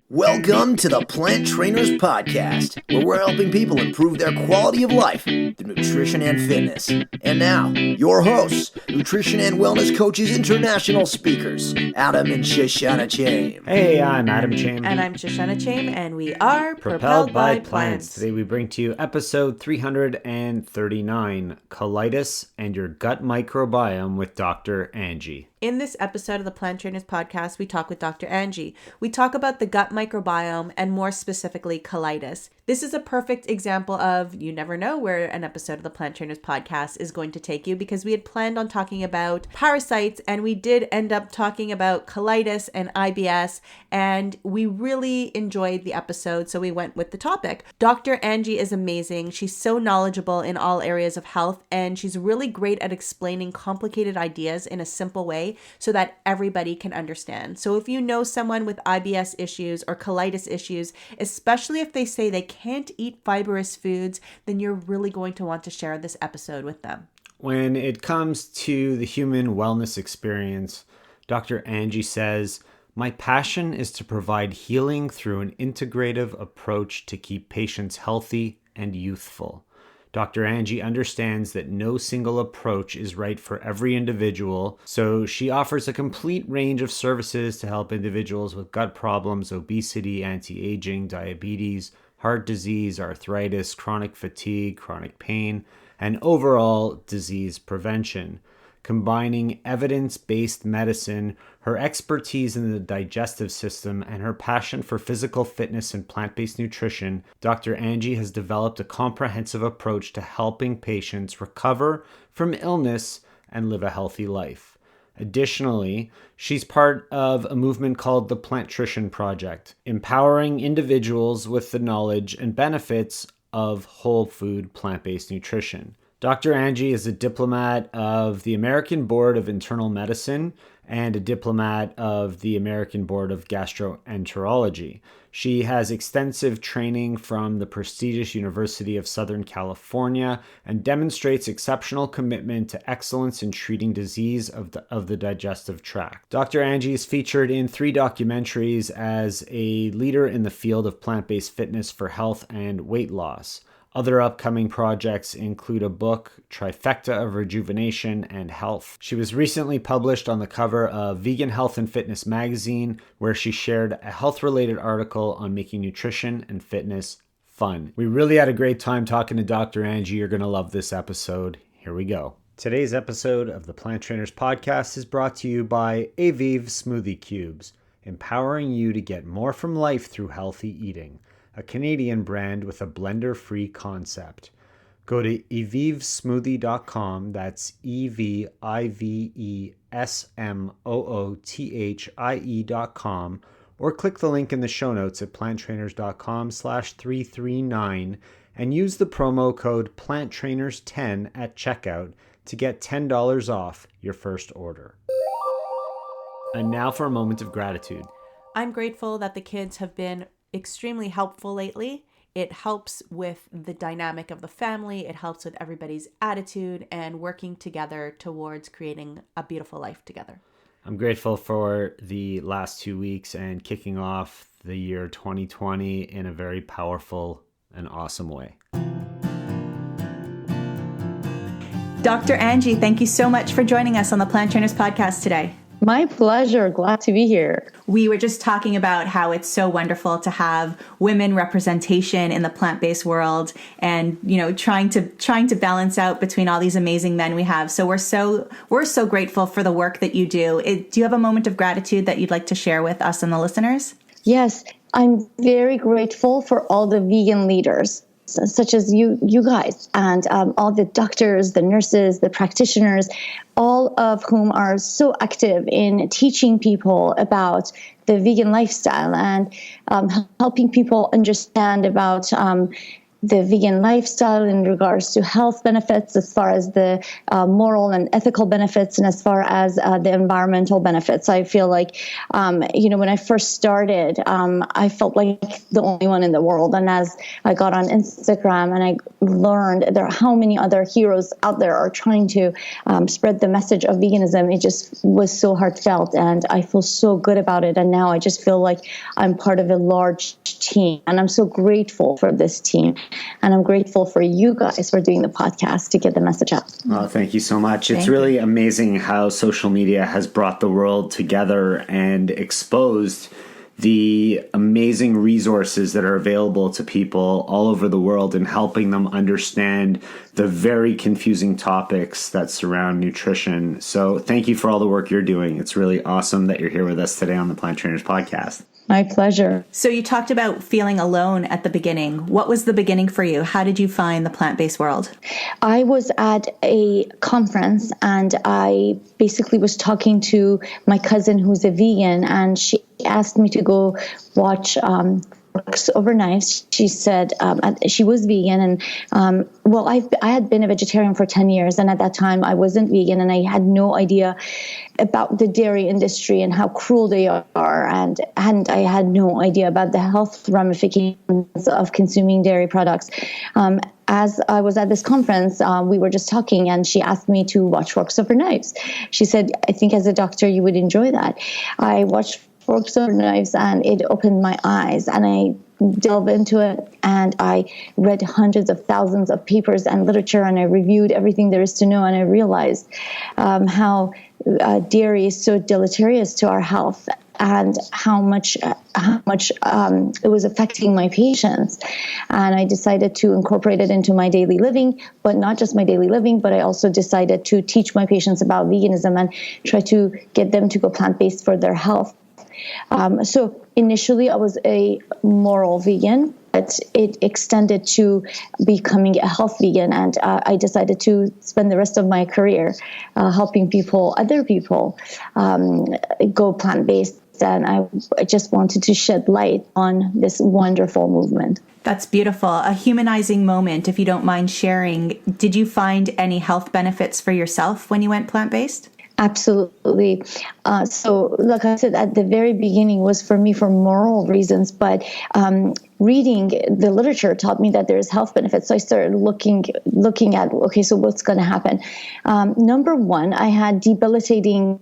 Welcome to the Plant Trainers Podcast, where we're helping people improve their quality of life through nutrition and fitness. And now, your hosts, nutrition and wellness coaches, international speakers, Adam and Shoshana Chaim. Hey, I'm Adam Chaim. And I'm Shoshana Chaim, and we are Propelled by Plants. Today we bring to you episode 339, Colitis and Your Gut Microbiome with Dr. Angie. In this episode of the Plant Trainers Podcast, we talk with Dr. Angie. We talk about the gut microbiome and more specifically colitis. This is a perfect example of you never know where an episode of the Plant Trainers Podcast is going to take you, because we had planned on talking about parasites and we did end up talking about colitis and IBS, and we really enjoyed the episode, so we went with the topic. Dr. Angie is amazing. She's so knowledgeable in all areas of health, and she's really great at explaining complicated ideas in a simple way so that everybody can understand. So if you know someone with IBS issues or colitis issues, especially if they say they can't eat fibrous foods, then you're really going to want to share this episode with them. When it comes to the human wellness experience, Dr. Angie says, "My passion is to provide healing through an integrative approach to keep patients healthy and youthful." Dr. Angie understands that no single approach is right for every individual, so she offers a complete range of services to help individuals with gut problems, obesity, anti-aging, diabetes, heart disease, arthritis, chronic fatigue, chronic pain, and overall disease prevention. Combining evidence-based medicine, her expertise in the digestive system, and her passion for physical fitness and plant-based nutrition, Dr. Angie has developed a comprehensive approach to helping patients recover from illness and live a healthy life. Additionally, she's part of a movement called the Plantrician Project, empowering individuals with the knowledge and benefits of whole food plant-based nutrition. Dr. Angie is a diplomat of the American Board of Internal Medicine and a diplomat of the American Board of Gastroenterology. She has extensive training from the prestigious University of Southern California and demonstrates exceptional commitment to excellence in treating disease of the digestive tract. Dr. Angie is featured in 3 documentaries as a leader in the field of plant-based fitness for health and weight loss. Other upcoming projects include a book, Trifecta of Rejuvenation and Health. She was recently published on the cover of Vegan Health and Fitness magazine, where she shared a health-related article on making nutrition and fitness fun. We really had a great time talking to Dr. Angie. You're going to love this episode. Here we go. Today's episode of the Plant Trainers Podcast is brought to you by Aviv Smoothie Cubes, empowering you to get more from life through healthy eating. A Canadian brand with a blender-free concept. Go to evivesmoothie.com, that's EVIVESMOOTHIE.com, or click the link in the show notes at planttrainers.com/339 and use the promo code PLANTTRAINERS10 at checkout to get $10 off your first order. And now for a moment of gratitude. I'm grateful that the kids have been extremely helpful lately. It helps with the dynamic of the family. It helps with everybody's attitude and working together towards creating a beautiful life together. I'm grateful for the last 2 weeks and kicking off the year 2020 in a very powerful and awesome way. Dr. Angie, thank you so much for joining us on the Plant Trainers Podcast today. My pleasure. Glad to be here. We were just talking about how it's so wonderful to have women representation in the plant-based world, and trying to balance out between all these amazing men we have. So we're so grateful for the work that you do. Do you have a moment of gratitude that you'd like to share with us and the listeners? Yes, I'm very grateful for all the vegan leaders, such as you guys, and all the doctors, the nurses, the practitioners, all of whom are so active in teaching people about the vegan lifestyle and helping people understand about the vegan lifestyle in regards to health benefits, as far as the moral and ethical benefits, and as far as the environmental benefits. I feel like, when I first started, I felt like the only one in the world. And as I got on Instagram and I learned how many other heroes out there are trying to spread the message of veganism, it just was so heartfelt, and I feel so good about it. And now I just feel like I'm part of a large team, and I'm so grateful for this team. And I'm grateful for you guys for doing the podcast to get the message out. Oh, thank you so much. It's really amazing how social media has brought the world together and exposed the amazing resources that are available to people all over the world and helping them understand the very confusing topics that surround nutrition. So thank you for all the work you're doing. It's really awesome that you're here with us today on the Plant Trainers Podcast. My pleasure. So you talked about feeling alone at the beginning. What was the beginning for you? How did you find the plant-based world? I was at a conference, and I basically was talking to my cousin who's a vegan, and she asked me to go watch Forks Over Knives. She said she was vegan, and I had been a vegetarian for 10 years, and at that time I wasn't vegan, and I had no idea about the dairy industry and how cruel they are, and I had no idea about the health ramifications of consuming dairy products. As I was at this conference, we were just talking, and she asked me to watch Forks Over Knives. She said, I think as a doctor you would enjoy that. I watched Forks Over Knives, and it opened my eyes, and I delved into it, and I read hundreds of thousands of papers and literature, and I reviewed everything there is to know, and I realized how dairy is so deleterious to our health, and how much it was affecting my patients. And I decided to incorporate it into my daily living, but not just my daily living, but I also decided to teach my patients about veganism and try to get them to go plant-based for their health. So initially I was a moral vegan, but it extended to becoming a health vegan, and I decided to spend the rest of my career helping other people go plant-based, and I just wanted to shed light on this wonderful movement. That's beautiful. A humanizing moment, if you don't mind sharing. Did you find any health benefits for yourself when you went plant-based? Absolutely. So, like I said, at the very beginning was for me for moral reasons, but reading the literature taught me that there's health benefits. So I started looking at, okay, so what's going to happen? Number one, I had debilitating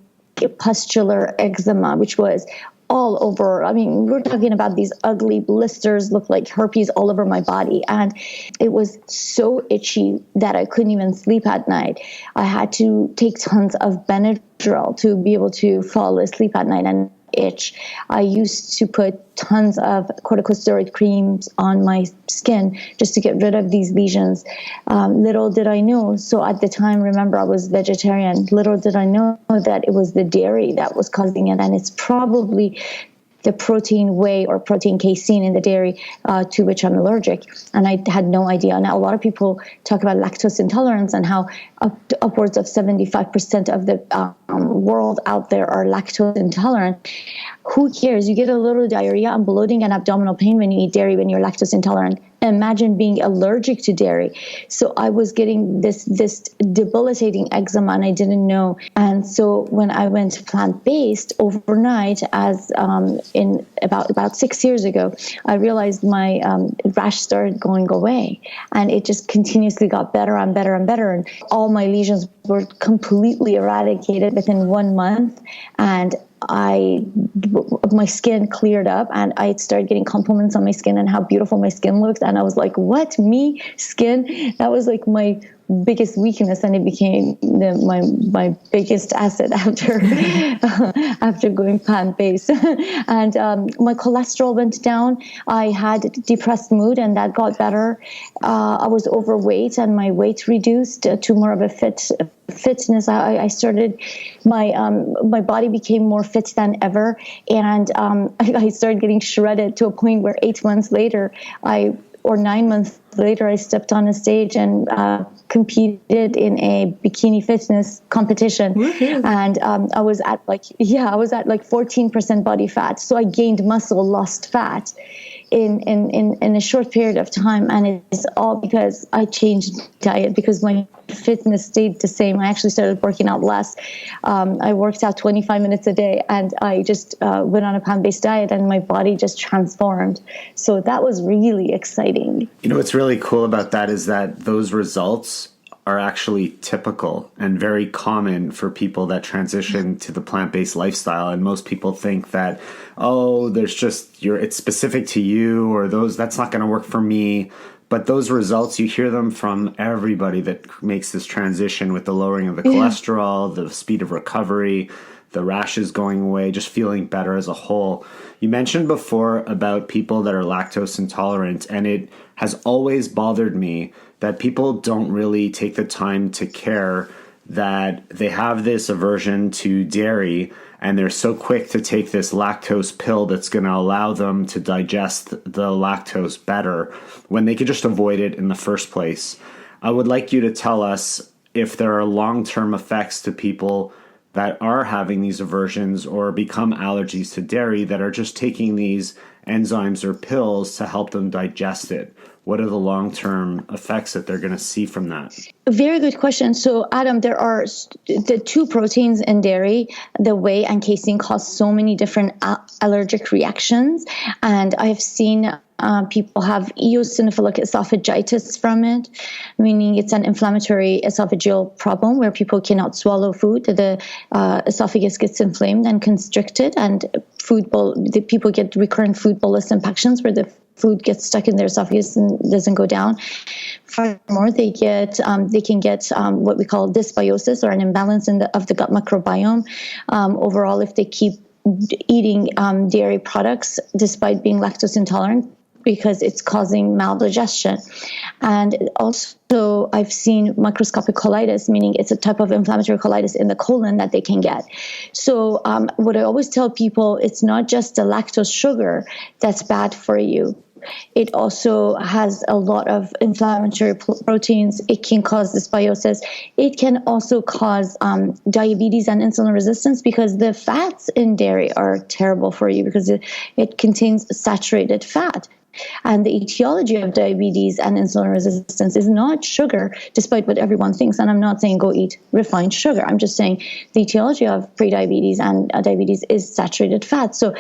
pustular eczema, which was all over. I mean, we're talking about these ugly blisters, look like herpes all over my body. And it was so itchy that I couldn't even sleep at night. I had to take tons of Benadryl to be able to fall asleep at night and itch. I used to put tons of corticosteroid creams on my skin just to get rid of these lesions. Little did I know, so at the time, remember, I was vegetarian. Little did I know that it was the dairy that was causing it, and it's probably the protein whey or protein casein in the dairy to which I'm allergic. And I had no idea. Now, a lot of people talk about lactose intolerance and how upwards of 75% of the world out there are lactose intolerant. Who cares? You get a little diarrhea and bloating and abdominal pain when you eat dairy when you're lactose intolerant. Imagine being allergic to dairy. So I was getting this debilitating eczema, and I didn't know. And so when I went plant-based overnight, as in about 6 years ago, I realized my rash started going away, and it just continuously got better and better and better. And all my lesions were completely eradicated within 1 month, and my skin cleared up, and I started getting compliments on my skin and how beautiful my skin looked. And I was like, what, me? Skin? That was like my biggest weakness, and it became my biggest asset after going plant-based. And my cholesterol went down. I had depressed mood, and that got better. I was overweight, and my weight reduced to more of a fitness. I started my body became more fit than ever, and I started getting shredded to a point where 8 months later, or 9 months later, I stepped on a stage and competed in a bikini fitness competition. Mm-hmm. And I was at like 14% body fat. So I gained muscle, lost fat in a short period of time. And it's all because I changed diet, because my fitness stayed the same. I actually started working out less. I worked out 25 minutes a day, and I just went on a plant-based diet, and my body just transformed. So that was really exciting. You know, what's really cool about that is that those results are actually typical and very common for people that transition to the plant-based lifestyle. And most people think that, it's specific to you, or that's not going to work for me. But those results, you hear them from everybody that makes this transition, with the lowering of the cholesterol, the speed of recovery, the rashes going away, just feeling better as a whole. You mentioned before about people that are lactose intolerant, and it has always bothered me that people don't really take the time to care that they have this aversion to dairy, and they're so quick to take this lactose pill that's going to allow them to digest the lactose better when they could just avoid it in the first place. I would like you to tell us if there are long-term effects to people that are having these aversions or become allergies to dairy that are just taking these enzymes or pills to help them digest it. What are the long-term effects that they're going to see from that? Very good question. So, Adam, there are the two proteins in dairy, the whey and casein, cause so many different allergic reactions. And I've seen people have eosinophilic esophagitis from it, meaning it's an inflammatory esophageal problem where people cannot swallow food. The esophagus gets inflamed and constricted, and people get recurrent food bolus infections where the food gets stuck in their esophagus and doesn't go down. Furthermore, they can get what we call dysbiosis, or an imbalance of the gut microbiome. Overall, if they keep eating dairy products despite being lactose intolerant, because it's causing maldigestion. And also, I've seen microscopic colitis, meaning it's a type of inflammatory colitis in the colon that they can get. So what I always tell people, it's not just the lactose sugar that's bad for you. It also has a lot of inflammatory proteins. It can cause dysbiosis. It can also cause diabetes and insulin resistance, because the fats in dairy are terrible for you because it contains saturated fat. And the etiology of diabetes and insulin resistance is not sugar, despite what everyone thinks. And I'm not saying go eat refined sugar. I'm just saying the etiology of prediabetes and diabetes is saturated fat. So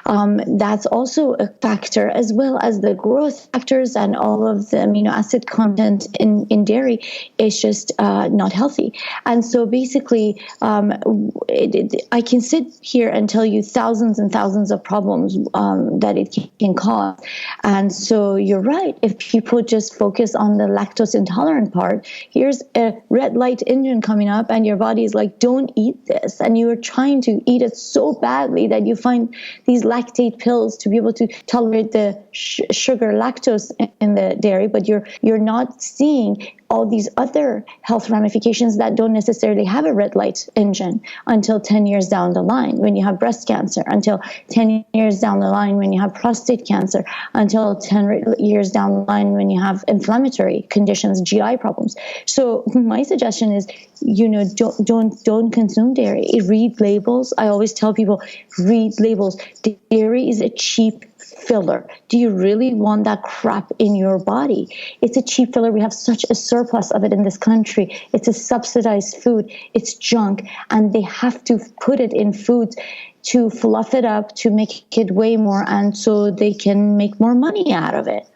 that's also a factor, as well as the growth factors and all of the amino acid content in dairy is just not healthy. And so basically, I can sit here and tell you thousands and thousands of problems that it can cause. And so you're right. If people just focus on the lactose intolerant part, here's a red light engine coming up and your body is like, don't eat this. And you're trying to eat it so badly that you find these lactate pills to be able to tolerate the sugar lactose in the dairy, but you're not seeing all these other health ramifications that don't necessarily have a red light engine until 10 years down the line when you have breast cancer, until 10 years down the line when you have prostate cancer, until 10 years down the line when you have inflammatory conditions, GI problems. So my suggestion is, don't consume dairy. Read labels. I always tell people, read labels. Dairy is a cheap filler. Do you really want that crap in your body? It's a cheap filler. We have such a surplus of it in this country. It's a subsidized food. It's junk. And they have to put it in foods to fluff it up, to make it weigh more, and so they can make more money out of it.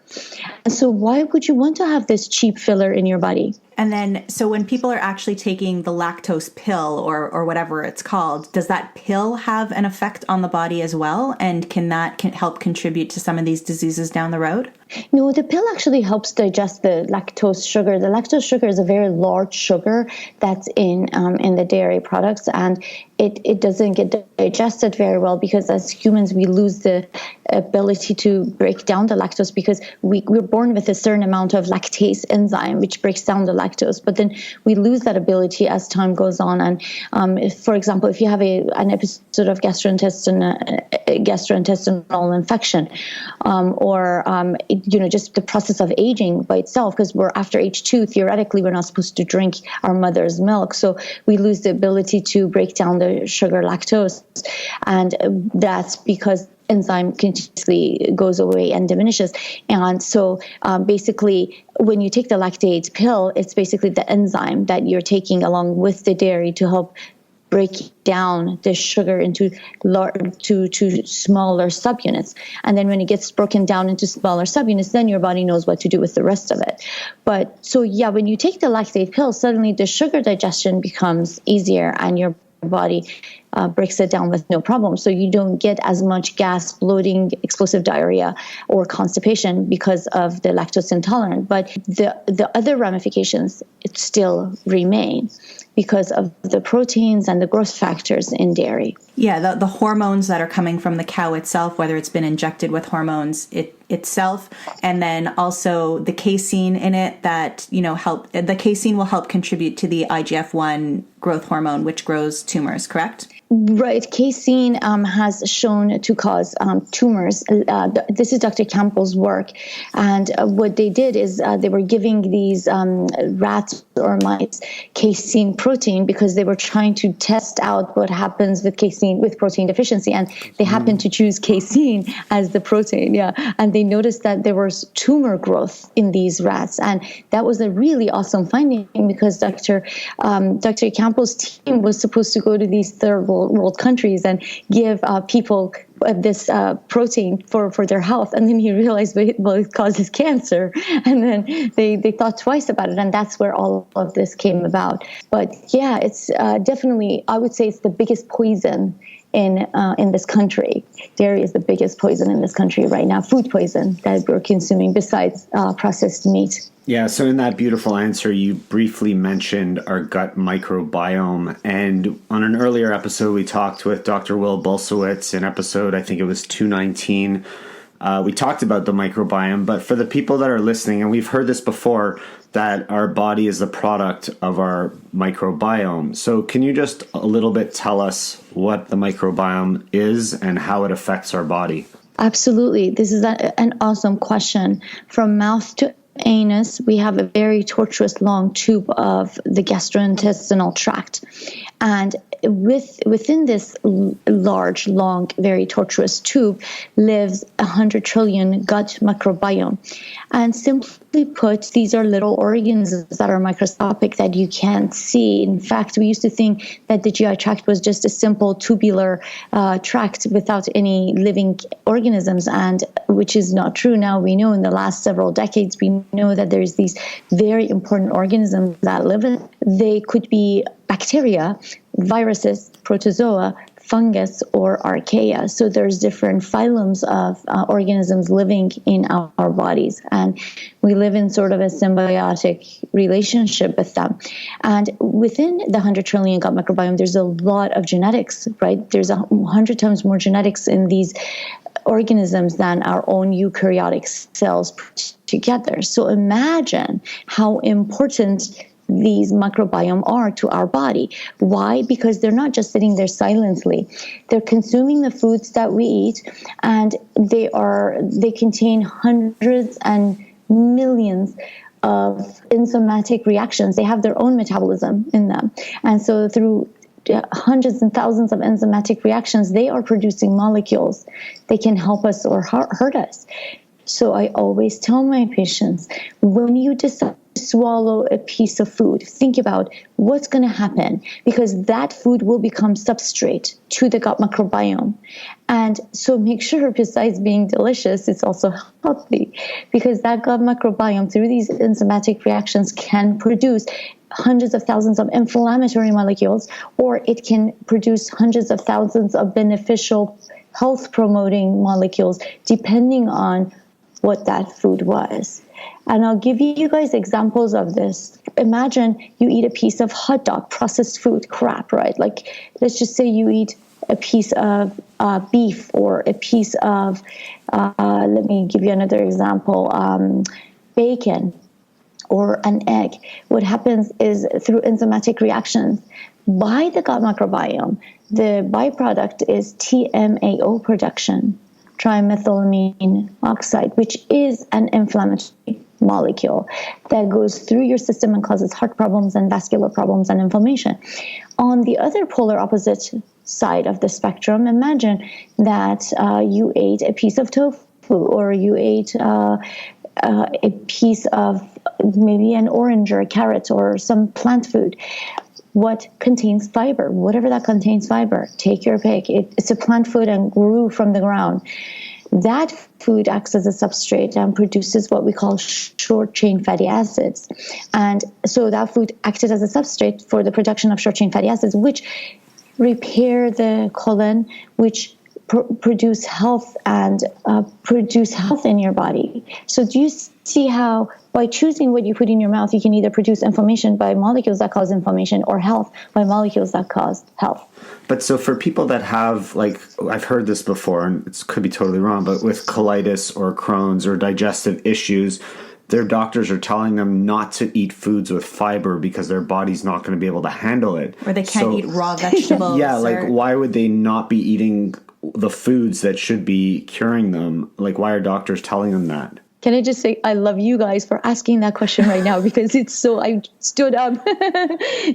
And so why would you want to have this cheap filler in your body? And then, so when people are actually taking the lactose pill or whatever it's called, does that pill have an effect on the body as well? And can that help contribute to some of these diseases down the road? No, the pill actually helps digest the lactose sugar. The lactose sugar is a very large sugar that's in the dairy products, and it doesn't get digested very well because as humans we lose the ability to break down the lactose because we're born with a certain amount of lactase enzyme which breaks down the lactose. But then we lose that ability as time goes on. And for example, if you have an episode of gastrointestinal infection, or just the process of aging by itself, because we're after age 2, theoretically, we're not supposed to drink our mother's milk. So we lose the ability to break down the sugar lactose. And that's because enzyme continuously goes away and diminishes. And so basically, when you take the lactate pill, it's basically the enzyme that you're taking along with the dairy to help break down the sugar into smaller subunits. And then when it gets broken down into smaller subunits, then your body knows what to do with the rest of it. But so, yeah, when you take the lactate pill, suddenly the sugar digestion becomes easier and your body breaks it down with no problem. So you don't get as much gas, bloating, explosive diarrhea, or constipation because of the lactose intolerant. But the other ramifications, it still remain because of the proteins and the growth factors in dairy. Yeah, the hormones that are coming from the cow itself, whether it's been injected with hormones itself, and then also the casein in it that, the casein will help contribute to the IGF-1 growth hormone, which grows tumors, correct? Right. Casein has shown to cause tumors. This is Dr. Campbell's work. And what they did is they were giving these rats or mice casein protein because they were trying to test out what happens with casein, with protein deficiency. And they happened to choose casein as the protein. Yeah. And they noticed that there was tumor growth in these rats. And that was a really awesome finding because Dr. Campbell's team was supposed to go to these third world countries and give people this protein for their health. And then he realized, well, it causes cancer. And then they thought twice about it. And that's where all of this came about. But yeah, it's definitely, I would say it's the biggest poison in this country. Dairy is the biggest poison in this country right now, food poison that we're consuming besides processed meat. Yeah, so in that beautiful answer, you briefly mentioned our gut microbiome. And on an earlier episode, we talked with Dr. Will Bulsiewicz in episode, I think it was 219. We talked about the microbiome, but for the people that are listening, and we've heard this before, that our body is the product of our microbiome. So can you just a little bit tell us what the microbiome is and how it affects our body? Absolutely. This is an awesome question. From mouth to anus, we have a very tortuous long tube of the gastrointestinal tract. And within this large, long, very tortuous tube lives 100 trillion gut microbiome. And simply put, these are little organisms that are microscopic that you can't see. In fact, we used to think that the GI tract was just a simple tubular tract without any living organisms, and which is not true. Now we know in the last several decades, we know that there's these very important organisms that live in. They could be bacteria, viruses, protozoa, fungus, or archaea. So there's different phylums of organisms living in our bodies, and we live in sort of a symbiotic relationship with them. And within the 100 trillion gut microbiome, there's a lot of genetics, right? There's 100 times more genetics in these organisms than our own eukaryotic cells put together. So imagine how important these microbiome are to our body. Why? Because they're not just sitting there silently. They're consuming the foods that we eat, and they contain hundreds and millions of enzymatic reactions. They have their own metabolism in them. And so through hundreds and thousands of enzymatic reactions, they are producing molecules. They can help us or hurt us. So I always tell my patients, when you decide to swallow a piece of food, think about what's going to happen, because that food will become substrate to the gut microbiome. And so make sure, besides being delicious, it's also healthy, because that gut microbiome, through these enzymatic reactions, can produce hundreds of thousands of inflammatory molecules, or it can produce hundreds of thousands of beneficial health-promoting molecules, depending on what that food was. And I'll give you guys examples of this. Imagine you eat a piece of hot dog, processed food, crap, right? Like, let's just say you eat a piece of beef, or a piece of, let me give you another example, bacon, or an egg, what happens is through enzymatic reactions by the gut microbiome, the byproduct is TMAO production, trimethylamine oxide, which is an inflammatory molecule that goes through your system and causes heart problems and vascular problems and inflammation. On the other polar opposite side of the spectrum, imagine that you ate a piece of tofu, or you ate a piece of maybe an orange or a carrot or some plant food. What contains fiber? Whatever that contains fiber, take your pick. It's a plant food and grew from the ground. That food acts as a substrate and produces what we call short-chain fatty acids. And so that food acted as a substrate for the production of short-chain fatty acids, which repair the colon, which produce health and produce health in your body. So do you see how by choosing what you put in your mouth, you can either produce inflammation by molecules that cause inflammation, or health by molecules that cause health? But so for people that have, like, I've heard this before, and it could be totally wrong, but with colitis or Crohn's or digestive issues, their doctors are telling them not to eat foods with fiber because their body's not going to be able to handle it. Or they can't eat raw vegetables. Yeah, like why would they not be eating the foods that should be curing them? Like, why are doctors telling them that? Can I just say, I love you guys for asking that question right now, because it's so, I stood up.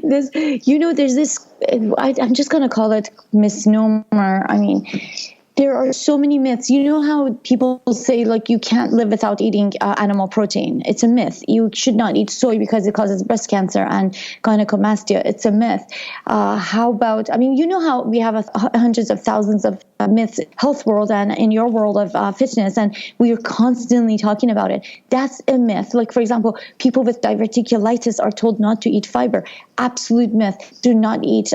There's this, I'm just going to call it misnomer. I mean, there are so many myths. You know how people say, like, you can't live without eating animal protein. It's a myth. You should not eat soy because it causes breast cancer and gynecomastia. It's a myth. How about, you know how we have hundreds of thousands of myths, health world and in your world of fitness, and we are constantly talking about it. That's a myth. Like, for example, people with diverticulitis are told not to eat fiber. Absolute myth. Do not eat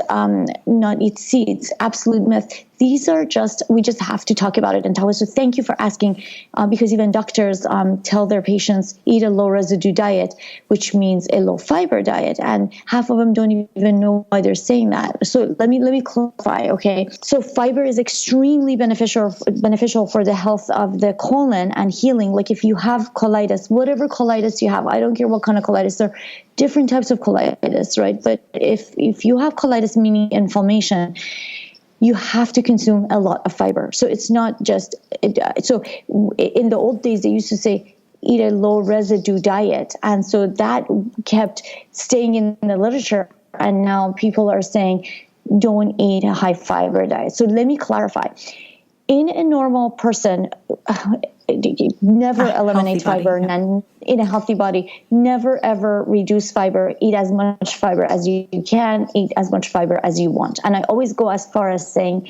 seeds. Absolute myth. These are we just have to talk about it and tell us. So thank you for asking, because even doctors tell their patients eat a low residue diet, which means a low fiber diet, and half of them don't even know why they're saying that. So let me clarify. Okay, so fiber is extremely beneficial for the health of the colon and healing. Like if you have colitis, whatever colitis you have, I don't care what kind of colitis, there are different types of colitis, right? But if you have colitis, meaning inflammation, you have to consume a lot of fiber. So it's not just, so in the old days, they used to say, eat a low residue diet. And so that kept staying in the literature. And now people are saying, don't eat a high fiber diet. So let me clarify. In a normal person, never eliminate fiber. Yeah. And in a healthy body, never ever reduce fiber. Eat as much fiber as you can. Eat as much fiber as you want. And I always go as far as saying,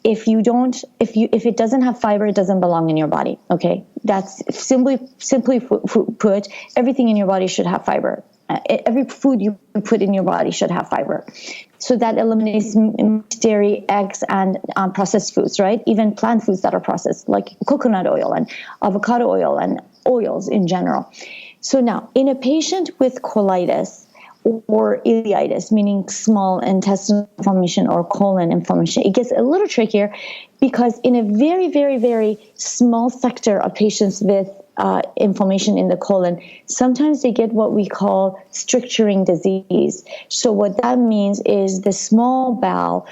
if it doesn't have fiber, it doesn't belong in your body. Okay, that's simply put. Everything in your body should have fiber. Every food you put in your body should have fiber. So that eliminates dairy, eggs, and processed foods, right? Even plant foods that are processed, like coconut oil and avocado oil and oils in general. So now, in a patient with colitis or ileitis, meaning small intestinal inflammation or colon inflammation, it gets a little trickier because in a very, very, very small sector of patients with inflammation in the colon, sometimes they get what we call stricturing disease. So what that means is the small bowel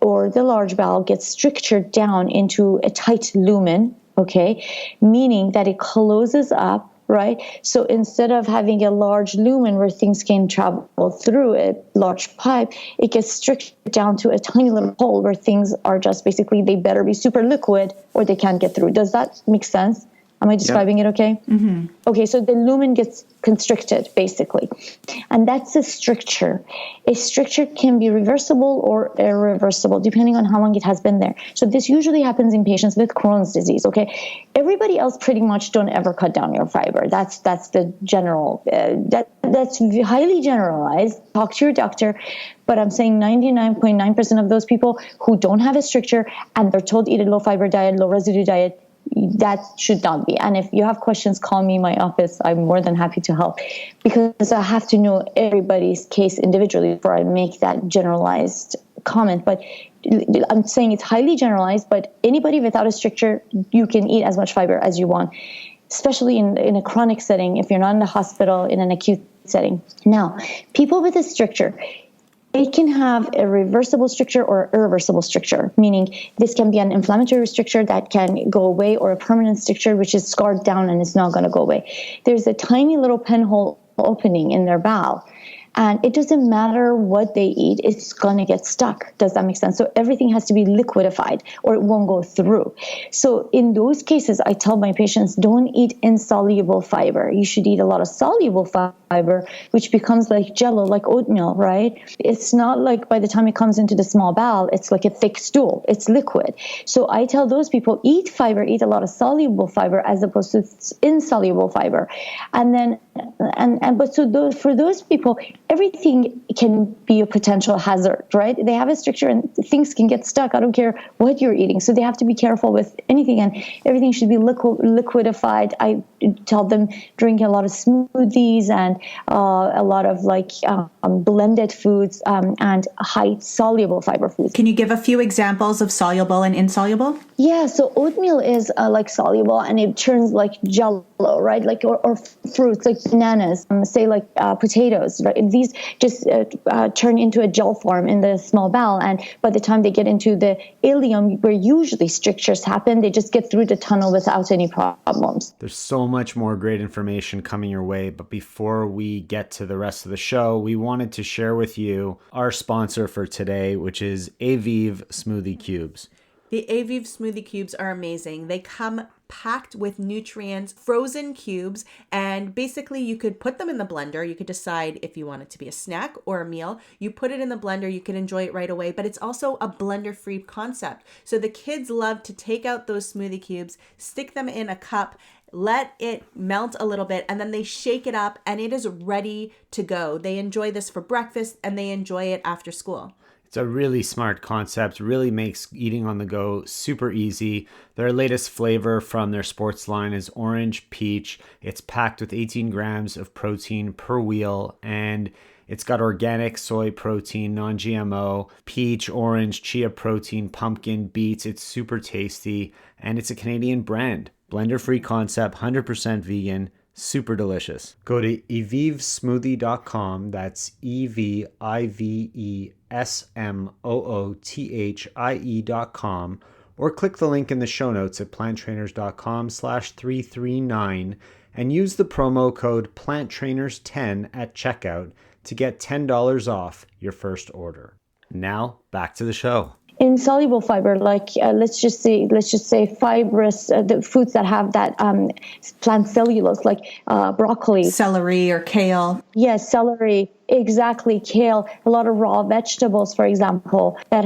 or the large bowel gets strictured down into a tight lumen, okay, meaning that it closes up, right? So instead of having a large lumen where things can travel through a large pipe, it gets strictured down to a tiny little hole where things are just basically, they better be super liquid or they can't get through. Does that make sense? Am I describing it okay? Mm-hmm. Okay, so the lumen gets constricted, basically. And that's a stricture. A stricture can be reversible or irreversible, depending on how long it has been there. So this usually happens in patients with Crohn's disease, okay? Everybody else pretty much don't ever cut down your fiber. That's the general, that's highly generalized. Talk to your doctor. But I'm saying 99.9% of those people who don't have a stricture and they're told eat a low fiber diet, low residue diet, that should not be. And if you have questions, call me in my office. I'm more than happy to help, because I have to know everybody's case individually before I make that generalized comment. But I'm saying it's highly generalized, but anybody without a stricture, you can eat as much fiber as you want. especially in a chronic setting, if you're not in the hospital, in an acute setting. Now, people with a stricture, it can have a reversible stricture or irreversible stricture, meaning this can be an inflammatory stricture that can go away, or a permanent stricture which is scarred down and is not going to go away. There's a tiny little pinhole opening in their bowel, and it doesn't matter what they eat, it's going to get stuck. Does that make sense? So everything has to be liquidified or it won't go through. So in those cases, I tell my patients, don't eat insoluble fiber. You should eat a lot of soluble fiber, which becomes like jello, like oatmeal, right? It's not like by the time it comes into the small bowel, it's like a thick stool. It's liquid. So I tell those people, eat fiber, eat a lot of soluble fiber as opposed to insoluble fiber. And then, for those people, everything can be a potential hazard, right? They have a stricture and things can get stuck. I don't care what you're eating. So they have to be careful with anything, and everything should be liquidified. I tell them drink a lot of smoothies and a lot of blended foods and high soluble fiber foods. Can you give a few examples of soluble and insoluble? Yeah, so oatmeal is like soluble and it turns like jello, right? Like or fruits like bananas, say like potatoes, right? These just turn into a gel form in the small bowel, and by the time they get into the ileum, where usually strictures happen, they just get through the tunnel without any problems. There's so much more great information coming your way, but before we get to the rest of the show, we wanted to share with you our sponsor for today, which is Aviv Smoothie Cubes. The Aviv Smoothie Cubes are amazing. They come packed with nutrients, frozen cubes, and basically you could put them in the blender. You could decide if you want it to be a snack or a meal. You put it in the blender, you can enjoy it right away, but it's also a blender-free concept. So the kids love to take out those smoothie cubes, stick them in a cup, let it melt a little bit, and then they shake it up and it is ready to go. They enjoy this for breakfast and they enjoy it after school. It's a really smart concept, really makes eating on the go super easy. Their latest flavor from their sports line is orange peach. It's packed with 18 grams of protein per wheel, and it's got organic soy protein, non-GMO, peach, orange, chia protein, pumpkin, beets. It's super tasty, and it's a Canadian brand. Blender-free concept, 100% vegan. Super delicious. Go to evivesmoothie.com. That's EVIVESMOOTHIE.com, or click the link in the show notes at planttrainers.com/339 and use the promo code PLANTTRAINERS10 at checkout to get $10 off your first order. Now back to the show. Insoluble fiber, like let's just say fibrous, the foods that have that plant cellulose, like broccoli, celery or kale. Yes, celery, exactly, kale. A lot of raw vegetables, for example, that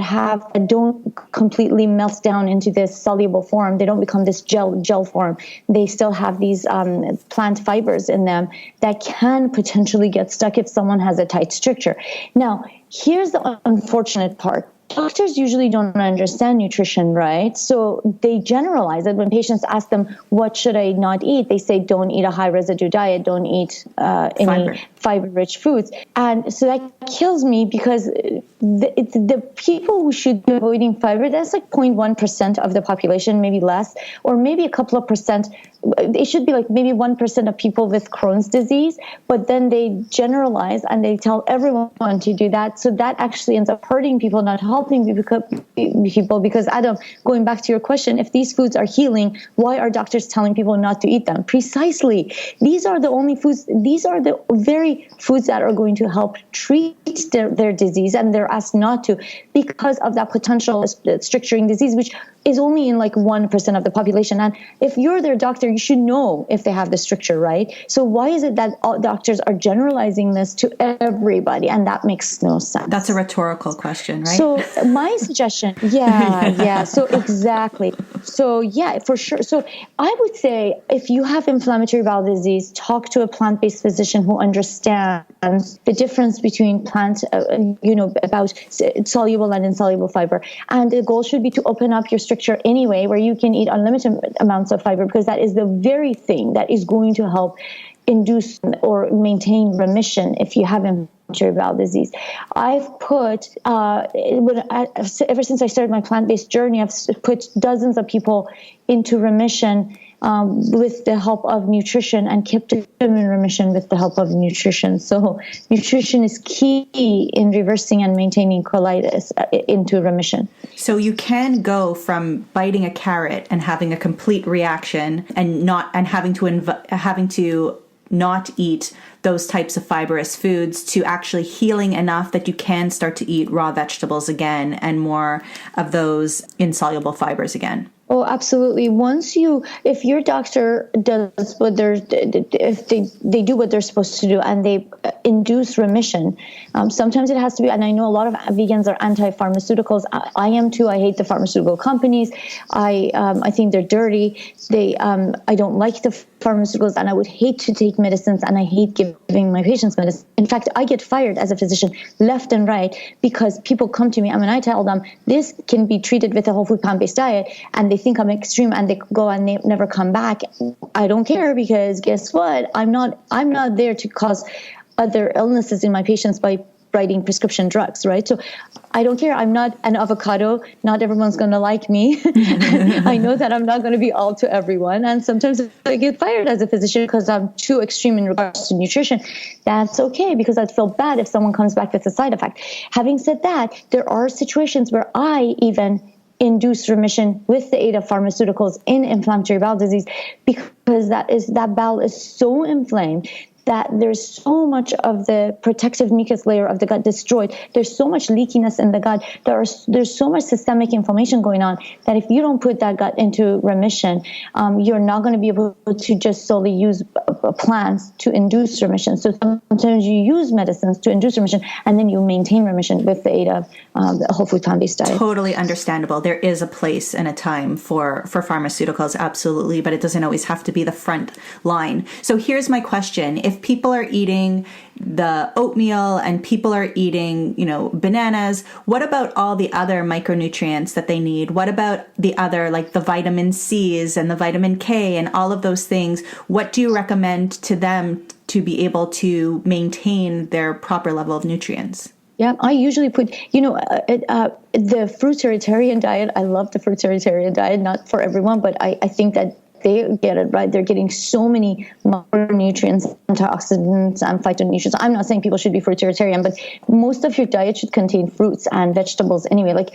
don't completely melt down into this soluble form. They don't become this gel form. They still have these plant fibers in them that can potentially get stuck if someone has a tight stricture. Now, here's the unfortunate part. Doctors usually don't understand nutrition, right? So they generalize it. When patients ask them, what should I not eat? They say, don't eat a high residue diet. Don't eat any fiber-rich foods. And so that kills me, because the people who should be avoiding fiber, that's like 0.1% of the population, maybe less, or maybe a couple of percent. It should be like maybe 1% of people with Crohn's disease, but then they generalize and they tell everyone to do that. So that actually ends up hurting people, not helping people. Because Adam, going back to your question, if these foods are healing, why are doctors telling people not to eat them? Precisely. These are the only foods, these are the very foods that are going to help treat their disease, and they're asked not to because of that potential stricturing disease, which is only in like 1% of the population. And if you're their doctor, you should know if they have the stricture, right? So why is it that all doctors are generalizing this to everybody? And that makes no sense. That's a rhetorical question, right? So my suggestion, yeah. So exactly. So yeah, for sure. So I would say if you have inflammatory bowel disease, talk to a plant-based physician who understands the difference between plant, about soluble and insoluble fiber. And the goal should be to open up your stricture anyway, where you can eat unlimited amounts of fiber, because that is the very thing that is going to help induce or maintain remission if you have inflammatory bowel disease. I've put, ever since I started my plant-based journey, I've put dozens of people into remission with the help of nutrition and kept them in remission with the help of nutrition. So nutrition is key in reversing and maintaining colitis into remission. So you can go from biting a carrot and having a complete reaction and having to not eat those types of fibrous foods to actually healing enough that you can start to eat raw vegetables again and more of those insoluble fibers again. Oh, absolutely. If your doctor does if they do what they're supposed to do and they induce remission, sometimes it has to be, and I know a lot of vegans are anti-pharmaceuticals. I am too. I hate the pharmaceutical companies. I think they're dirty. I don't like the pharmaceuticals, and I would hate to take medicines, and I hate giving my patients medicine. In fact, I get fired as a physician left and right because people come to me and when I tell them this can be treated with a whole food plant-based diet, and they think I'm extreme and they go and they never come back. I don't care, because guess what? I'm not there to cause other illnesses in my patients by writing prescription drugs, right? So I don't care. I'm not an avocado. Not everyone's going to like me. I know that I'm not going to be all to everyone. And sometimes I get fired as a physician because I'm too extreme in regards to nutrition. That's okay, because I'd feel bad if someone comes back with a side effect. Having said that, there are situations where I even induce remission with the aid of pharmaceuticals in inflammatory bowel disease, because that bowel is so inflamed that there's so much of the protective mucus layer of the gut destroyed. There's so much leakiness in the gut. There's so much systemic inflammation going on that if you don't put that gut into remission, you're not going to be able to just solely use plants to induce remission. So sometimes you use medicines to induce remission, and then you maintain remission with the aid of the whole food plant-based diet. Totally understandable. There is a place and a time for pharmaceuticals, absolutely, but it doesn't always have to be the front line. So here's my question. If people are eating the oatmeal and people are eating, bananas, what about all the other micronutrients that they need? What about the other, like the vitamin C's and the vitamin K and all of those things? What do you recommend to them to be able to maintain their proper level of nutrients? Yeah, I usually put, the fruitarian diet. I love the fruitarian diet, not for everyone, but I think that they get it right. They're getting so many macronutrients, antioxidants, and phytonutrients. I'm not saying people should be fruitarian, but most of your diet should contain fruits and vegetables anyway. Like,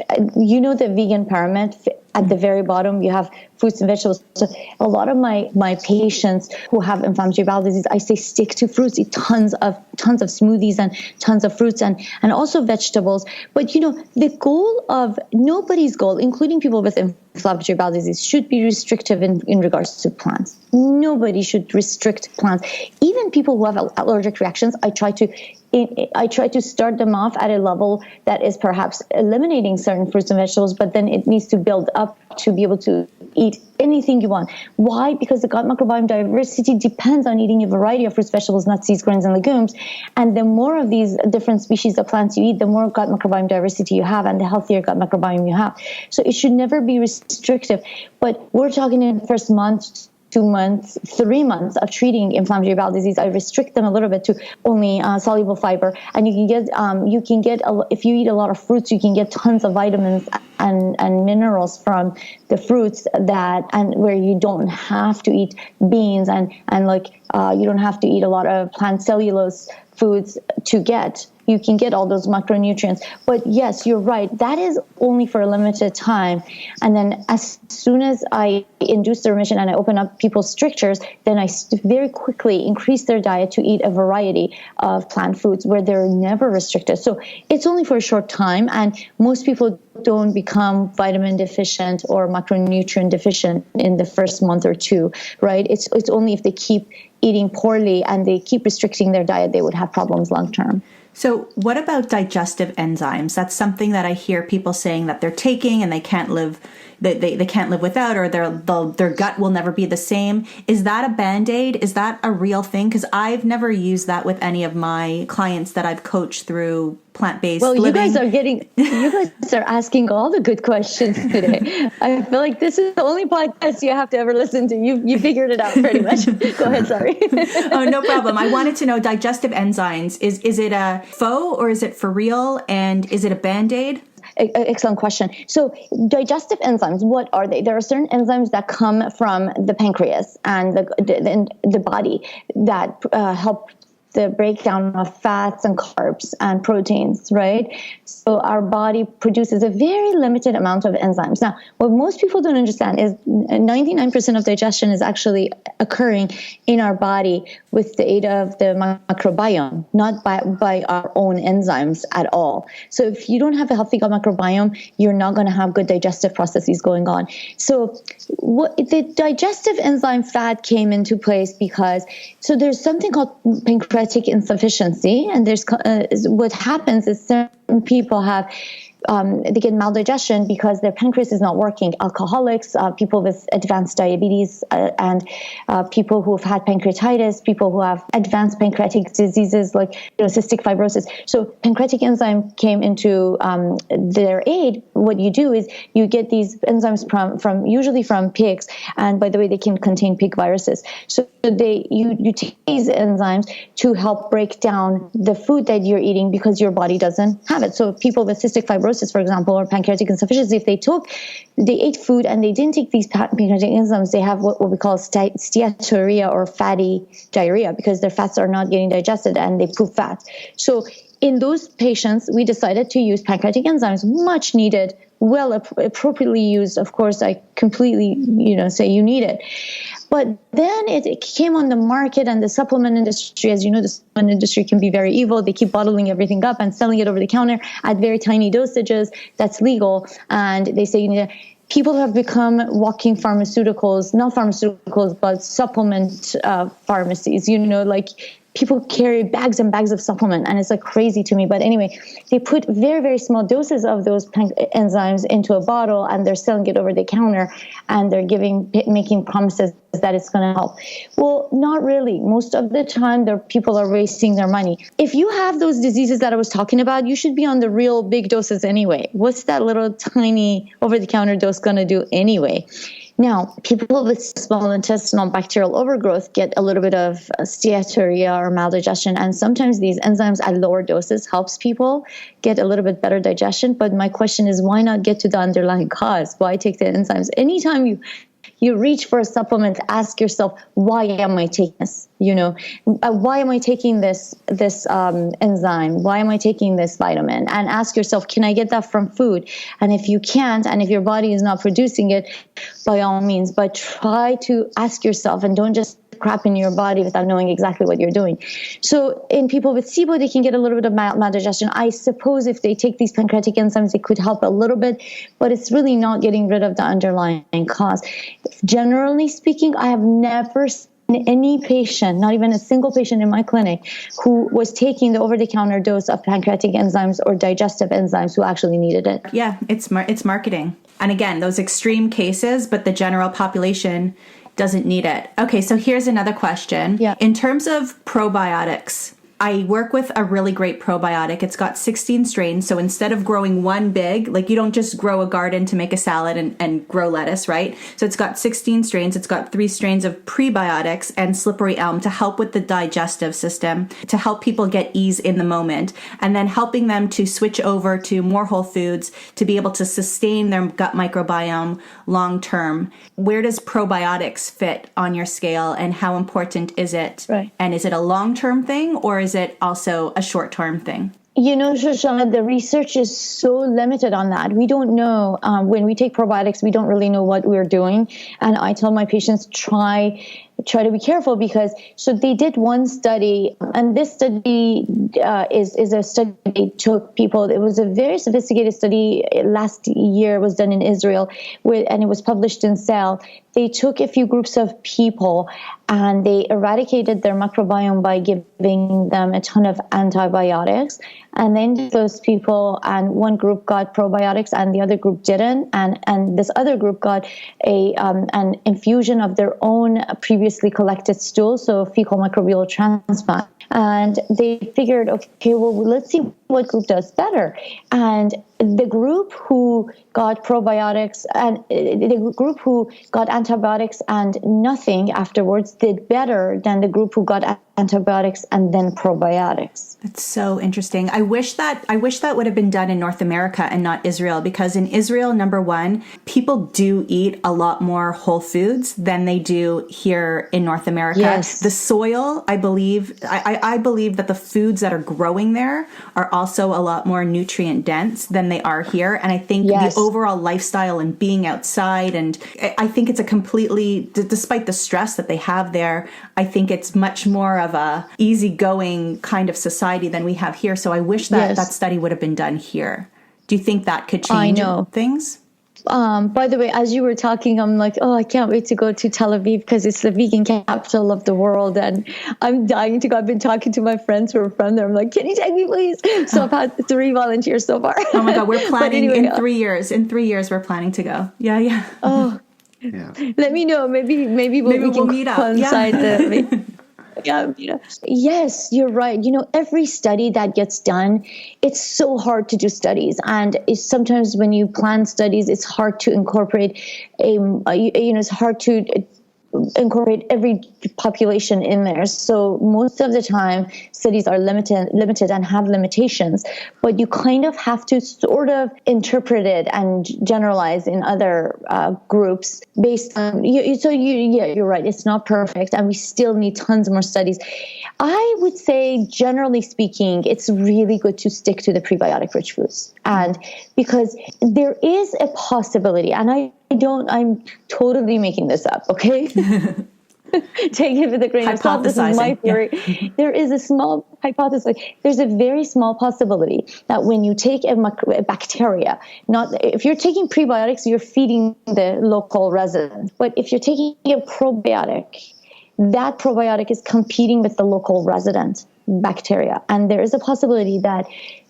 the vegan pyramid, at the very bottom, you have fruits and vegetables. So a lot of my patients who have inflammatory bowel disease, I say stick to fruits, eat tons of smoothies and tons of fruits and also vegetables. But the goal of nobody's goal, including people with inflammatory bowel disease, should be restrictive in regards to plants. Nobody should restrict plants. Even people who have allergic reactions, I try to start them off at a level that is perhaps eliminating certain fruits and vegetables, but then it needs to build up to be able to eat anything you want. Why? Because the gut microbiome diversity depends on eating a variety of fruits, vegetables, nuts, seeds, grains, and legumes. And the more of these different species of plants you eat, the more gut microbiome diversity you have and the healthier gut microbiome you have. So it should never be restrictive. But we're talking in the first month, 2 months, 3 months of treating inflammatory bowel disease, I restrict them a little bit to only soluble fiber. And you can get if you eat a lot of fruits, you can get tons of vitamins and minerals from the fruits and where you don't have to eat beans and you don't have to eat a lot of plant cellulose foods to get. You can get all those macronutrients. But yes, you're right. That is only for a limited time. And then as soon as I induce the remission and I open up people's strictures, then I very quickly increase their diet to eat a variety of plant foods where they're never restricted. So it's only for a short time. And most people don't become vitamin deficient or macronutrient deficient in the first month or two, right? It's only if they keep eating poorly and they keep restricting their diet, they would have problems long term. So what about digestive enzymes? That's something that I hear people saying that they're taking and they can't live they can't live without, or their gut will never be the same. Is that a Band-Aid? Is that a real thing? Because I've never used that with any of my clients that I've coached through plant-based living. You guys are asking all the good questions today. I feel like this is the only podcast you have to ever listen to. You figured it out pretty much. Go ahead, sorry. Oh, no problem. I wanted to know digestive enzymes. Is it a faux or is it for real? And is it a Band-Aid? Excellent question. So digestive enzymes, what are they? There are certain enzymes that come from the pancreas and the body that help the breakdown of fats and carbs and proteins, right? So our body produces a very limited amount of enzymes. Now, what most people don't understand is 99% of digestion is actually occurring in our body with the aid of the microbiome, not by our own enzymes at all. So if you don't have a healthy gut microbiome, you're not going to have good digestive processes going on. So the digestive enzyme fad came into place because, so there's something called pancreatic insufficiency, and there's what happens is certain people have they get maldigestion because their pancreas is not working. Alcoholics, people with advanced diabetes, and people who have had pancreatitis, people who have advanced pancreatic diseases like cystic fibrosis. So pancreatic enzyme came into their aid. What you do is you get these enzymes from usually from pigs, and by the way, they can contain pig viruses. So you take these enzymes to help break down the food that you're eating because your body doesn't have it. So people with cystic fibrosis, for example, or pancreatic insufficiency, if they ate food and they didn't take these pancreatic enzymes, they have what we call steatorrhea or fatty diarrhea because their fats are not getting digested and they poop fat. So in those patients, we decided to use pancreatic enzymes, much needed, well appropriately used. Of course, I completely, say you need it. But then it came on the market, and the supplement industry, as you know, the supplement industry can be very evil. They keep bottling everything up and selling it over the counter at very tiny dosages. That's legal. And they say you need to. People have become walking pharmaceuticals, not pharmaceuticals, but supplement pharmacies, people carry bags and bags of supplement, and it's like crazy to me. But anyway, they put very, very small doses of those enzymes into a bottle, and they're selling it over the counter, and they're making promises that it's going to help. Well, not really. Most of the time, people are wasting their money. If you have those diseases that I was talking about, you should be on the real big doses anyway. What's that little tiny over-the-counter dose going to do anyway? Now, people with small intestinal bacterial overgrowth get a little bit of steatorrhea or maldigestion, and sometimes these enzymes at lower doses helps people get a little bit better digestion. But my question is, why not get to the underlying cause? Why take the enzymes? Anytime you reach for a supplement, ask yourself, why am I taking this? Why am I taking this enzyme? Why am I taking this vitamin? And ask yourself, can I get that from food? And if you can't, and if your body is not producing it, by all means, but try to ask yourself, and don't just crap in your body without knowing exactly what you're doing. So in people with SIBO, they can get a little bit of maldigestion. I suppose if they take these pancreatic enzymes, it could help a little bit, but it's really not getting rid of the underlying cause. Generally speaking, I have never seen any patient, not even a single patient in my clinic, who was taking the over-the-counter dose of pancreatic enzymes or digestive enzymes who actually needed it. Yeah, it's marketing. And again, those extreme cases, but the general population doesn't need it. Okay, so here's another question. Yeah. In terms of probiotics, I work with a really great probiotic. It's got 16 strains. So instead of growing one big, you don't just grow a garden to make a salad and grow lettuce, right? So it's got 16 strains. It's got 3 strains of prebiotics and slippery elm to help with the digestive system, to help people get ease in the moment, and then helping them to switch over to more whole foods to be able to sustain their gut microbiome long term. Where does probiotics fit on your scale, and how important is it? Right. And is it a long-term thing, or is it also a short-term thing? Shoshana, the research is so limited on that. We don't know. When we take probiotics, we don't really know what we're doing. And I tell my patients, try to be careful, because so they did one study, and this study is a study they took people. It was a very sophisticated study. Last year it was done in Israel, and it was published in Cell. They took a few groups of people and they eradicated their microbiome by giving them a ton of antibiotics. And then those people, and one group got probiotics and the other group didn't. And this other group got an infusion of their own previously collected stool, so fecal microbial transplant. And they figured, okay, well, let's see what group does better. And the group who got probiotics and the group who got antibiotics and nothing afterwards did better than the group who got antibiotics and then probiotics. That's so interesting. I wish that would have been done in North America and not Israel, because in Israel, number one, people do eat a lot more whole foods than they do here in North America. Yes. The soil, I believe that the foods that are growing there are also a lot more nutrient dense than they are here. And I think the overall lifestyle and being outside, and I think it's a completely, despite the stress that they have there, I think it's much more of a easygoing kind of society than we have here. So I wish that that study would have been done here. Do you think that could change things? By the way, as you were talking, I'm like, oh, I can't wait to go to Tel Aviv because it's the vegan capital of the world. And I'm dying to go. I've been talking to my friends who are from there. I'm like, can you take me, please? So I've had 3 volunteers so far. Oh my God, we're planning in 3 years. In 3 years, we're planning to go. Yeah. Oh, yeah. Let me know. Maybe we can meet up. Coincide Yes, you're right. Every study that gets done, it's so hard to do studies. And sometimes when you plan studies, it's hard to incorporate it's hard to incorporate every population in there. So most of the time, studies are limited and have limitations, but you kind of have to sort of interpret it and generalize in other groups based on, you're right. It's not perfect and we still need tons more studies. I would say, generally speaking, it's really good to stick to the prebiotic rich foods. And because there is a possibility, and I'm totally making this up, okay? Take it with a grain of salt. This is my theory. Yeah. There is a small hypothesis. There's a very small possibility that when you take a bacteria, if you're taking prebiotics, you're feeding the local resident. But if you're taking a probiotic, that probiotic is competing with the local resident bacteria. And there is a possibility that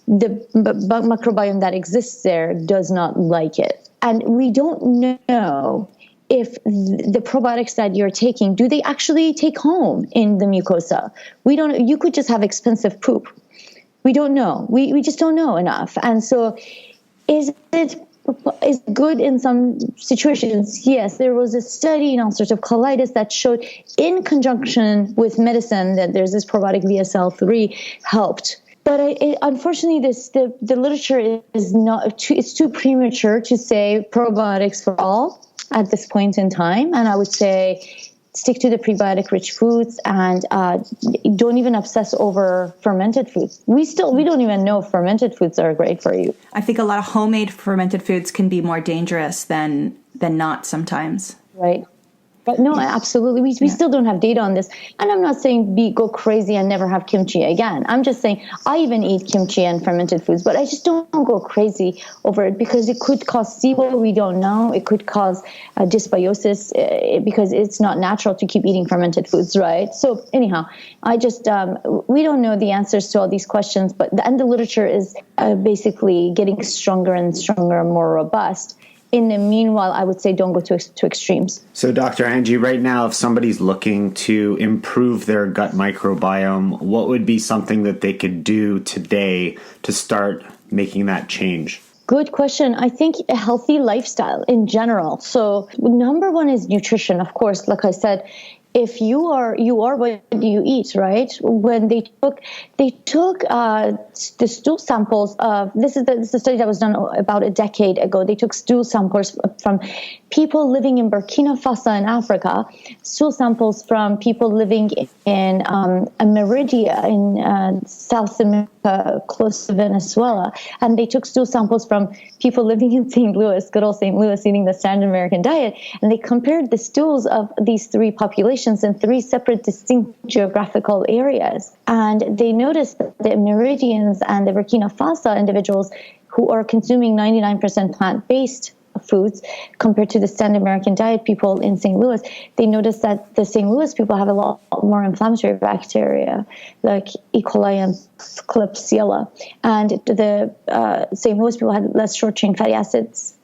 the microbiome that exists there does not like it. And we don't know if the probiotics that you're taking, do they actually take home in the mucosa? We don't. You could just have expensive poop. We don't know. We just don't know enough. And so is good in some situations? Yes, there was a study in ulcerative colitis that showed in conjunction with medicine that there's this probiotic VSL3 helped. But unfortunately, the literature is not. It's too premature to say probiotics for all at this point in time. And I would say stick to the prebiotic-rich foods and don't even obsess over fermented foods. We don't even know if fermented foods are great for you. I think a lot of homemade fermented foods can be more dangerous than not sometimes. Right. But no, absolutely. We still don't have data on this. And I'm not saying go crazy and never have kimchi again. I'm just saying I even eat kimchi and fermented foods, but I just don't go crazy over it because it could cause SIBO. We don't know. It could cause dysbiosis because it's not natural to keep eating fermented foods, right? So anyhow, I just, we don't know the answers to all these questions, and the literature is basically getting stronger and stronger and more robust. In the meanwhile, I would say don't go to extremes. So, Dr. Angie, right now, if somebody's looking to improve their gut microbiome, what would be something that they could do today to start making that change? Good question. I think a healthy lifestyle in general. So, number one is nutrition. Of course, like I said, if you are what you eat, right? When they took the stool samples of this is a study that was done about a decade ago. They took stool samples from people living in Burkina Faso in Africa, stool samples from people living in Meridia in South America, close to Venezuela, and they took stool samples from people living in St. Louis, good old St. Louis, eating the standard American diet, and they compared the stools of these three populations in three separate, distinct geographical areas, and they noticed that the Meridians and the Burkina Faso individuals who are consuming 99% plant-based foods compared to the standard American diet people in St. Louis, they noticed that the St. Louis people have a lot more inflammatory bacteria like E. coli and Klebsiella, and the St. Louis people had less short-chain fatty acids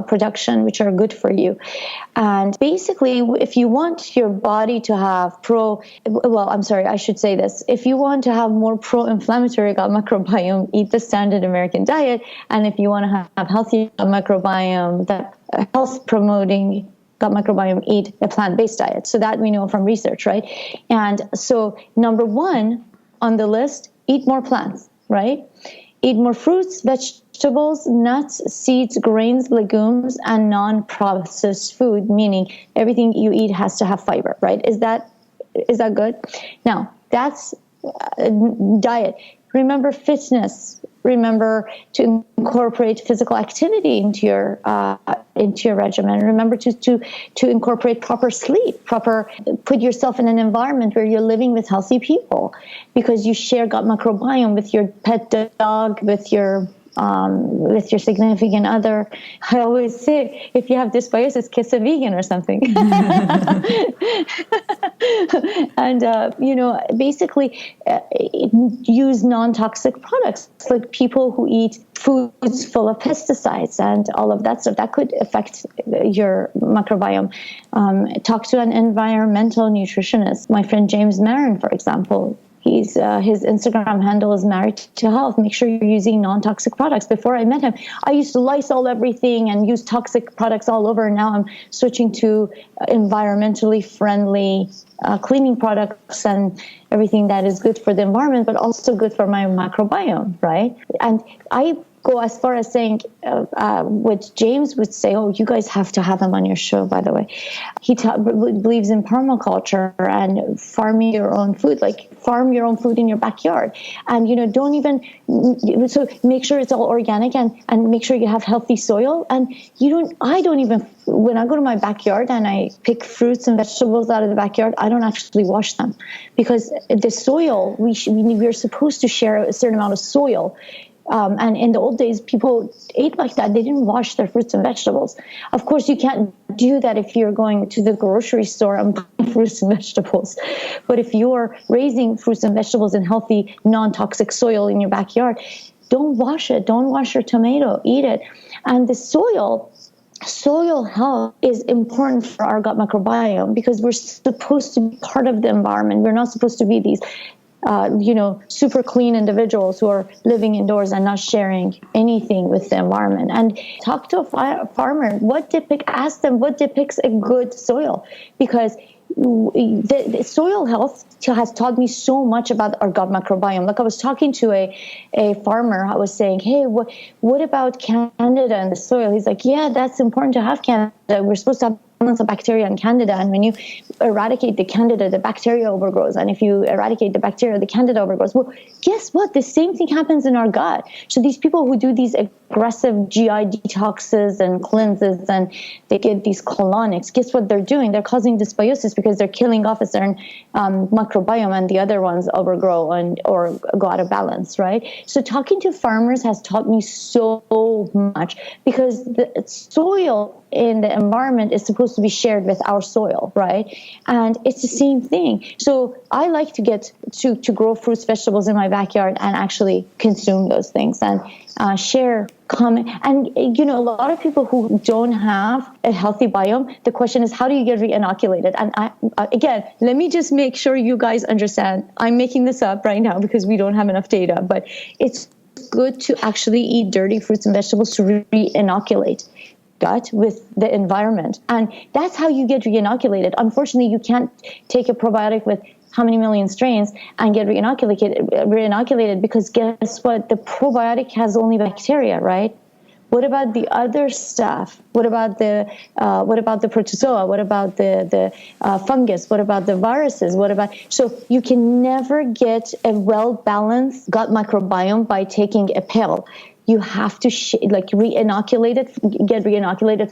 production, which are good for you. And basically, if you want your body to have if you want to have more pro-inflammatory gut microbiome, eat the standard American diet. And if you want to have healthy gut microbiome, that health-promoting gut microbiome, eat a plant-based diet. So that we know from research, right? And so number one on the list, eat more plants, right? Eat more fruits, vegetables, nuts, seeds, grains, legumes, and non-processed food, meaning everything you eat has to have fiber, right? Is that good? Now, that's diet. Remember fitness. Remember to incorporate physical activity into your regimen. Remember to incorporate proper sleep, put yourself in an environment where you're living with healthy people, because you share gut microbiome with your pet dog, with your significant other. I always say, if you have dysbiosis, kiss a vegan or something. And, basically use non-toxic products, like people who eat foods full of pesticides and all of that stuff. That could affect your microbiome. Talk to an environmental nutritionist. My friend James Marin, for example, his Instagram handle is Married to Health. Make sure you're using non-toxic products. Before I met him, I used to Lysol everything and use toxic products all over. Now I'm switching to environmentally friendly cleaning products and everything that is good for the environment, but also good for my microbiome, right? And I go as far as saying what James would say, you guys have to have him on your show, by the way. He believes in permaculture and farming your own food, like farm your own food in your backyard. And, so make sure it's all organic and make sure you have healthy soil. And when I go to my backyard and I pick fruits and vegetables out of the backyard, I don't actually wash them, because the soil, we're supposed to share a certain amount of soil. And in the old days, people ate like that. They didn't wash their fruits and vegetables. Of course, you can't do that if you're going to the grocery store and buying fruits and vegetables. But if you're raising fruits and vegetables in healthy, non-toxic soil in your backyard, don't wash it. Don't wash your tomato. Eat it. And the soil health is important for our gut microbiome, because we're supposed to be part of the environment. We're not supposed to be these super clean individuals who are living indoors and not sharing anything with the environment. And talk to a farmer. Ask them what depicts a good soil, because the soil health has taught me so much about our gut microbiome. Like I was talking to a farmer, I was saying, hey, what about Candida in the soil? He's like, yeah, that's important to have Candida. We're supposed to have balance of bacteria and Candida, and when you eradicate the Candida, the bacteria overgrows, and if you eradicate the bacteria, the Candida overgrows. Well, guess what? The same thing happens in our gut. So these people who do these aggressive GI detoxes and cleanses, and they get these colonics, guess what they're doing? They're causing dysbiosis, because they're killing off a certain microbiome, and the other ones overgrow or go out of balance, right? So talking to farmers has taught me so much, because the soil in the environment is supposed to be shared with our soil, right? And it's the same thing. So I like to get to grow fruits, vegetables in my backyard and actually consume those things and share, comment. And, a lot of people who don't have a healthy biome, the question is, how do you get re-inoculated? And again, let me just make sure you guys understand. I'm making this up right now because we don't have enough data, but it's good to actually eat dirty fruits and vegetables to re-inoculate gut with the environment. And that's how you get re-inoculated. Unfortunately, you can't take a probiotic with how many million strains and get re-inoculated, because guess what? The probiotic has only bacteria, right? What about the other stuff? What about the protozoa? What about the fungus? What about the viruses? So you can never get a well-balanced gut microbiome by taking a pill. You have to get re-inoculated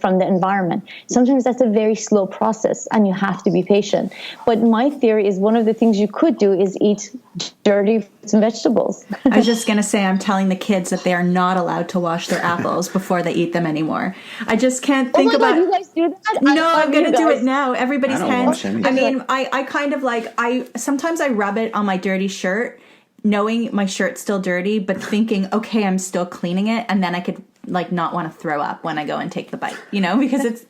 from the environment. Sometimes that's a very slow process, and you have to be patient. But my theory is one of the things you could do is eat dirty fruits and vegetables. I was just going to say, I'm telling the kids that they are not allowed to wash their apples before they eat them anymore. I just can't think about... God, you guys do that? No, I'm going to do it now. Everybody's hands. I mean, I kind of sometimes I rub it on my dirty shirt, knowing my shirt's still dirty, but thinking, okay, I'm still cleaning it, and then I could like not want to throw up when I go and take the bite, because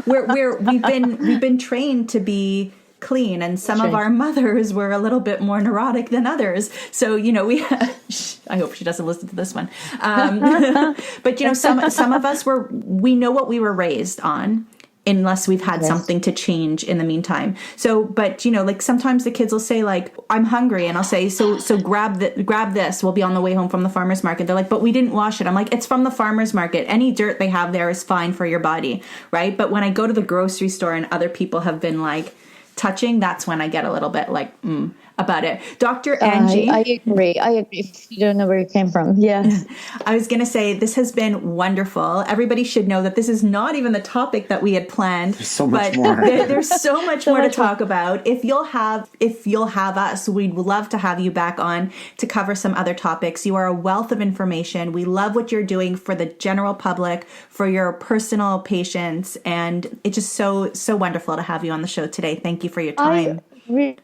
we've been trained to be clean, and some of our mothers were a little bit more neurotic than others. So, I hope she doesn't listen to this one. But, some of us we know what we were raised on, unless we've had something to change in the meantime. So, but like sometimes the kids will say like, I'm hungry, and I'll say, so grab this. We'll be on the way home from the farmer's market. They're like, but we didn't wash it. I'm like, it's from the farmer's market. Any dirt they have there is fine for your body. Right. But when I go to the grocery store and other people have been like touching, that's when I get a little bit like, about it. Dr. Angie. I agree. If you don't know where you came from. Yes. I was going to say, this has been wonderful. Everybody should know that this is not even the topic that we had planned. There's so much more. There's so much more to talk about. If you'll have us, we'd love to have you back on to cover some other topics. You are a wealth of information. We love what you're doing for the general public, for your personal patients. And it's just so wonderful to have you on the show today. Thank you for your time. My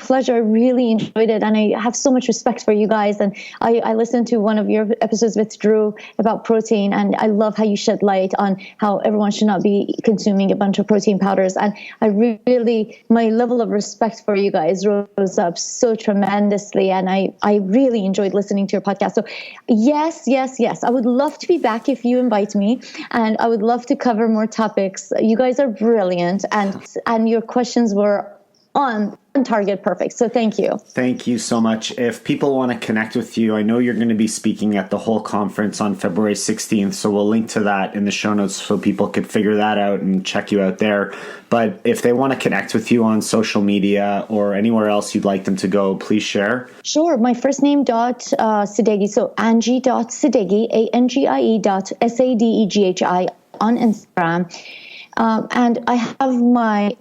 pleasure. I really enjoyed it, and I have so much respect for you guys. And I listened to one of your episodes with Drew about protein, and I love how you shed light on how everyone should not be consuming a bunch of protein powders. And my level of respect for you guys rose up so tremendously, and I really enjoyed listening to your podcast. So yes, I would love to be back if you invite me, and I would love to cover more topics. You guys are brilliant, and your questions were on target, perfect. So thank you. Thank you so much. If people want to connect with you, I know you're going to be speaking at the whole conference on February 16th, so we'll link to that in the show notes so people could figure that out and check you out there. But if they want to connect with you on social media or anywhere else you'd like them to go, please share. Sure. My first name Sadeghi, so Angie.Sadeghi, ANGIE.SADEGHI on Instagram. And I have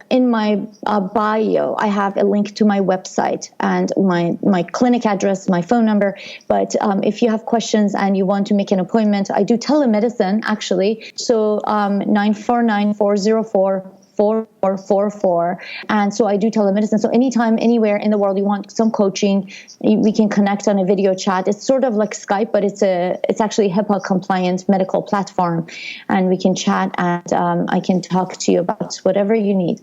in my bio, I have a link to my website and my clinic address, my phone number. But if you have questions and you want to make an appointment, I do telemedicine actually. So 949-404-4444. And so I do telemedicine. So anytime, anywhere in the world you want some coaching, we can connect on a video chat. It's sort of like Skype, but it's actually HIPAA compliant medical platform, and we can chat, and I can talk to you about whatever you need.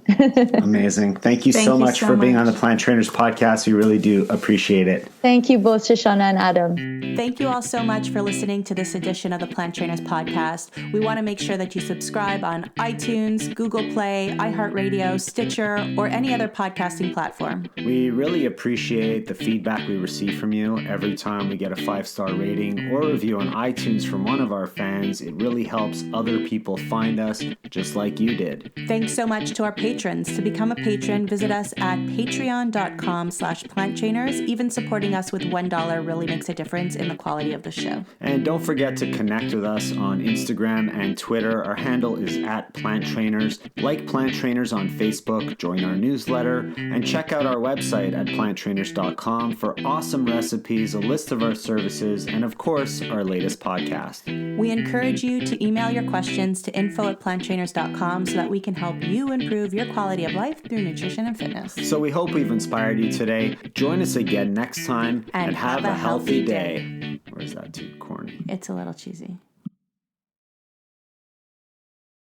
Amazing. Thank you so much for being on the Plant Trainers podcast. We really do appreciate it. Thank you both, Shoshana and Adam. Thank you all so much for listening to this edition of the Plant Trainers podcast. We want to make sure that you subscribe on iTunes, Google Play, iHeartRadio, Stitcher, or any other podcasting platform. We really appreciate the feedback we receive from you. Every time we get a 5-star rating or review on iTunes from one of our fans, it really helps other people find us just like you did. Thanks so much to our patrons. To become a patron, visit us at patreon.com/planttrainers. Even supporting us with $1 really makes a difference in the quality of the show. And don't forget to connect with us on Instagram and Twitter. Our handle is @PlantTrainers. Like Plant Trainers on Facebook, join our newsletter, and check out our website at planttrainers.com for awesome recipes, a list of our services, and of course, our latest podcast. We encourage you to email your questions to info@planttrainers.com so that we can help you improve your quality of life through nutrition and fitness. So we hope we've inspired you today. Join us again next time, and have a healthy day. Or is that too corny? It's a little cheesy.